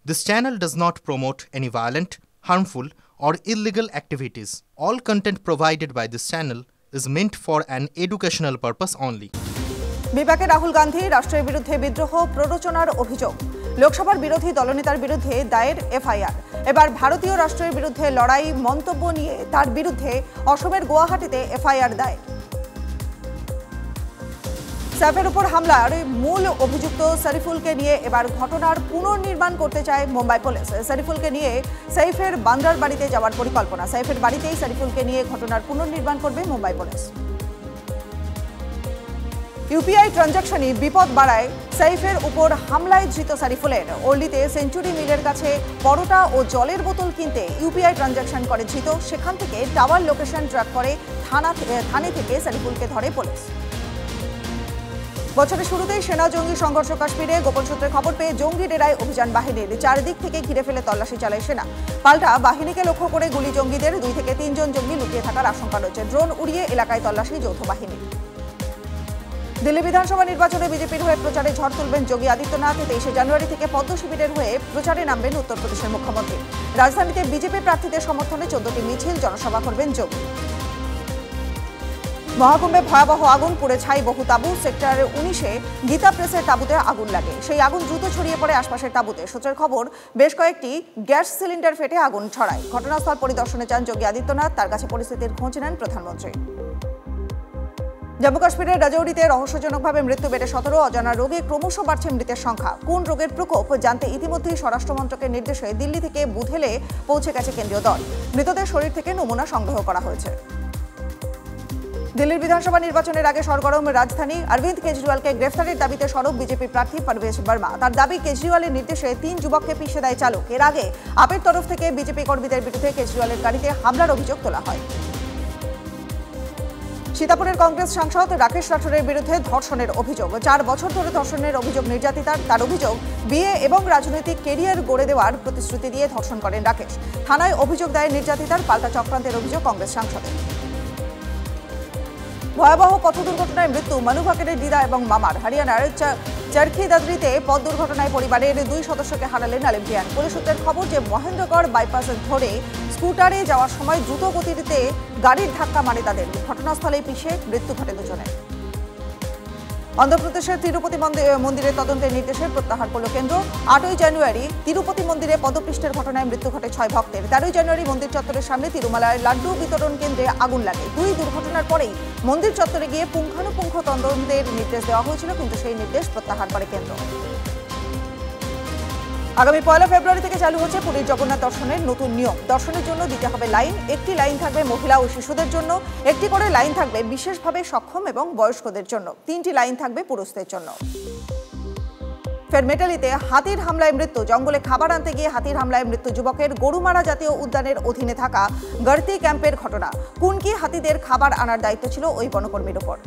This channel does not promote any violent, harmful, or illegal activities. All content provided by this channel is meant for an educational purpose only. বিপাকে রাহুল গান্ধী রাষ্ট্রের বিরুদ্ধে বিদ্রোহ প্ররোচনার অভিযোগ। লোকসভার বিরোধী দলনেতার বিরুদ্ধে দায়ের এফআইআর। এবার ভারতীয় রাষ্ট্রের বিরুদ্ধে লড়াই মন্তব্য নিয়ে তার বিরুদ্ধে অসমের গুয়াহাটিতে এফআইআর দায়ের। সাইফের উপর হামলার মূল অভিযুক্ত শরীফুলকে নিয়ে এবার ঘটনার পুনর্নির্মাণ করতে চায় মুম্বাই পুলিশ। শরীফুলকে নিয়ে সাইফের বান্দ্রার বাড়িতে যাওয়ার পরিকল্পনা। সাইফের বাড়িতেই শরীফুলকে নিয়ে ঘটনার পুনর্নির্মাণ করবে মুম্বাই পুলিশ। ইউপিআই ট্রানজাকশনই বিপদ বাড়ায় সাইফের উপর হামলায় ধৃত শরীফুলের। ওর্লিতে সেঞ্চুরি মিলের কাছে পরোটা ও জলের বোতল কিনতে ইউপিআই ট্রানজাকশন করে ধৃত। সেখান থেকে টাওয়ার লোকেশন ট্র্যাক করে থানে থেকে শরীফুলকে ধরে পুলিশ। বছরের শুরুতেই সেনা জঙ্গি সংঘর্ষ কাশ্মীরে। গোপন সূত্রে খবর পেয়ে জঙ্গি ডেরায় অভিযান বাহিনীর। চারদিক থেকে ঘিরে ফেলে তল্লাশি চালায় সেনা। পাল্টা বাহিনীকে লক্ষ্য করে গুলি জঙ্গিদের। 2 থেকে 3 জন জঙ্গি লুকিয়ে থাকার আশঙ্কা রয়েছে। ড্রোন উড়িয়ে এলাকায় তল্লাশি যৌথ বাহিনী। দিল্লি বিধানসভা নির্বাচনে বিজেপির হয়ে প্রচারে ঝড় তুলবেন যোগী আদিত্যনাথ। 23 জানুয়ারি থেকে পদ্ম শিবিরের হয়ে প্রচারে নামবেন উত্তরপ্রদেশের মুখ্যমন্ত্রী। রাজধানীতে বিজেপি প্রার্থীদের সমর্থনে 14টি মিছিল জনসভা করবেন যোগী। মহাকুম্ভে ভয়াবহ আগুন, পুড়ে ছাই বহু তাঁবু। সেক্টর 19-এ গীতা প্রেসের তাঁবুতে আগুন লাগে। সেই আগুন দ্রুত ছড়িয়ে পড়ে আশপাশের তাঁবুতে। সূত্রের খবর, বেশ কয়েকটি গ্যাস সিলিন্ডার ফেটে আগুন ছড়ায়। ঘটনাস্থল পরিদর্শনে যান যোগী আদিত্যনাথ। তার কাছে পরিস্থিতির খোঁজ নেন প্রধানমন্ত্রী। জম্মু কাশ্মীরের রাজৌরিতে রহস্যজনকভাবে মৃত্যু বেড়ে 17। অজানা রোগে ক্রমশ বাড়ছে মৃতের সংখ্যা। কোন রোগের প্রকোপ জানতে ইতিমধ্যেই স্বরাষ্ট্র মন্ত্রকের নির্দেশে দিল্লি থেকে বুধেলে পৌঁছে গেছে কেন্দ্রীয় দল। মৃতদের শরীর থেকে নমুনা সংগ্রহ করা হয়েছে। দিল্লির বিধানসভা নির্বাচনের আগে সরগরম রাজধানী। অরবিন্দ কেজরিওয়ালকে গ্রেফতারের দাবিতে সরব বিজেপি প্রার্থী পারভেজ বর্মা। তার দাবি, কেজরিওয়ালের নির্দেশে 3 যুবককে পিষে দেয় চালক। এর আগে আপের তরফ থেকে বিজেপি কর্মীদের বিরুদ্ধে কেজরিওয়ালের গাড়িতে হামলার অভিযোগ তোলা হয়। সীতাপুরের কংগ্রেস সাংসদ রাকেশ রাঠোরের বিরুদ্ধে ধর্ষণের অভিযোগ। 4 বছর ধরে ধর্ষণের অভিযোগ নির্যাতিতার। তার অভিযোগ, বিয়ে এবং রাজনৈতিক কেরিয়ার গড়ে দেওয়ার প্রতিশ্রুতি দিয়ে ধর্ষণ করেন রাকেশ। থানায় অভিযোগ দেয় নির্যাতিতার। পাল্টা চক্রান্তের অভিযোগ কংগ্রেস সাংসদের। ভয়াবহ পথ দুর্ঘটনায় মৃত্যু মনু ভাকেরের দিদা এবং মামার। হরিয়ানার চরখি দাদরিতে পথ দুর্ঘটনায় পরিবারের 2 সদস্যকে হারালেন অলিম্পিয়ান। পুলিশ সূত্রের খবর যে মহেন্দ্রগড় বাইপাস ধরে স্কুটারে যাওয়ার সময় দ্রুত গতিতে গাড়ির ধাক্কা মারে তাদের। ঘটনাস্থলেই পিষে মৃত্যু ঘটে দুজনের। অন্ধ্রপ্রদেশের তিরুপতি মন্দিরের তদন্তের নির্দেশে প্রত্যাহার করল কেন্দ্র। 8ই জানুয়ারি তিরুপতি মন্দিরে পদপৃষ্ঠের ঘটনায় মৃত্যু ঘটে 6 ভক্তের। 13ই জানুয়ারি মন্দির চত্বরের সামনে তিরুমালার লাড্ডু বিতরণ কেন্দ্রে আগুন লাগে। 2 দুর্ঘটনার পরেই মন্দির চত্বরে গিয়ে পুঙ্খানুপুঙ্খ তদন্তের নির্দেশ দেওয়া হয়েছিল, কিন্তু সেই নির্দেশ প্রত্যাহার করে কেন্দ্র। আগামী 1 ফেব্রুয়ারি থেকে চালু হচ্ছে পুরীর জগন্নাথ দর্শনের নতুন নিয়ম। দর্শনের জন্য দিতে হবে লাইন। একটি লাইন থাকবে মহিলা ও শিশুদের জন্য, একটি করে লাইন থাকবে বিশেষভাবে সক্ষম এবং বয়স্কদের জন্য, 3টি লাইন থাকবে পুরুষদের জন্য। ফের মেটালিতে হাতির হামলায় মৃত্যু। জঙ্গলে খাবার আনতে গিয়ে হাতির হামলায় মৃত্যু যুবকের। গরুমারা জাতীয় উদ্যানের অধীনে থাকা গর্তি ক্যাম্পের ঘটনা। কুনকি হাতিদের খাবার আনার দায়িত্ব ছিল ওই বনকর্মীর উপর।